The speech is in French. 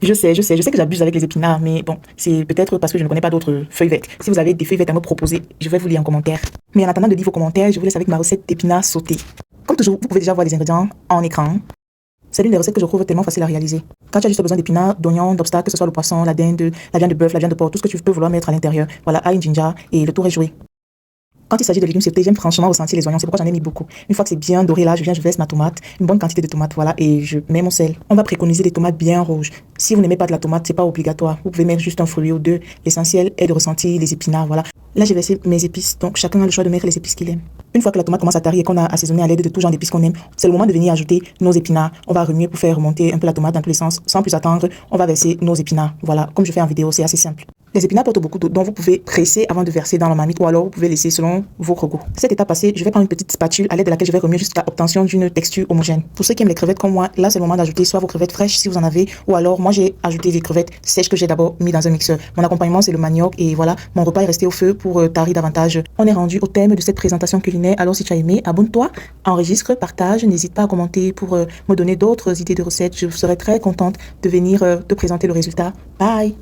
Je sais que j'abuse avec les épinards, mais bon, c'est peut-être parce que je ne connais pas d'autres feuilles vertes. Si vous avez des feuilles vertes à me proposer, je vais vous lire en commentaire. Mais en attendant de lire vos commentaires, je vous laisse avec ma recette d'épinards sautés. Comme toujours, vous pouvez déjà voir les ingrédients en écran. C'est l'une des recettes que je trouve tellement facile à réaliser. Quand tu as juste besoin d'épinards, d'oignons, d'obstacles, que ce soit le poisson, la dinde, la viande de bœuf, la viande de porc, tout ce que tu peux vouloir mettre à l'intérieur. Voilà, ail, ginger, et le tour est joué. Quand il s'agit de légumes sautés, j'aime franchement ressentir les oignons, c'est pourquoi j'en ai mis beaucoup. Une fois que c'est bien doré là, je verse ma tomate, une bonne quantité de tomates, voilà, et je mets mon sel. On va préconiser des tomates bien rouges. Si vous n'aimez pas de la tomate, c'est pas obligatoire. Vous pouvez mettre juste un fruit ou deux. L'essentiel est de ressentir les épinards, voilà. Là, j'ai versé mes épices, donc chacun a le choix de mettre les épices qu'il aime. Une fois que la tomate commence à tarir et qu'on a assaisonné à l'aide de tout genre d'épices qu'on aime, c'est le moment de venir ajouter nos épinards. On va remuer pour faire remonter un peu la tomate dans tous les sens. Sans plus attendre, on va verser nos épinards. Voilà, comme je fais en vidéo, c'est assez simple. Les épinards portent beaucoup d'eau, donc vous pouvez presser avant de verser dans la marmite ou alors vous pouvez laisser selon votre goût. Cette étape passée, je vais prendre une petite spatule à l'aide de laquelle je vais remuer jusqu'à obtention d'une texture homogène. Pour ceux qui aiment les crevettes comme moi, là c'est le moment d'ajouter soit vos crevettes fraîches si vous en avez, ou alors moi j'ai ajouté des crevettes sèches que j'ai d'abord mis dans un mixeur. Mon accompagnement c'est le manioc et voilà, mon repas est resté au feu pour tarir davantage. On est rendu au terme de cette présentation culinaire, alors si tu as aimé, abonne-toi, enregistre, partage, n'hésite pas à commenter pour me donner d'autres idées de recettes. Je serai très contente de venir te présenter le résultat. Bye!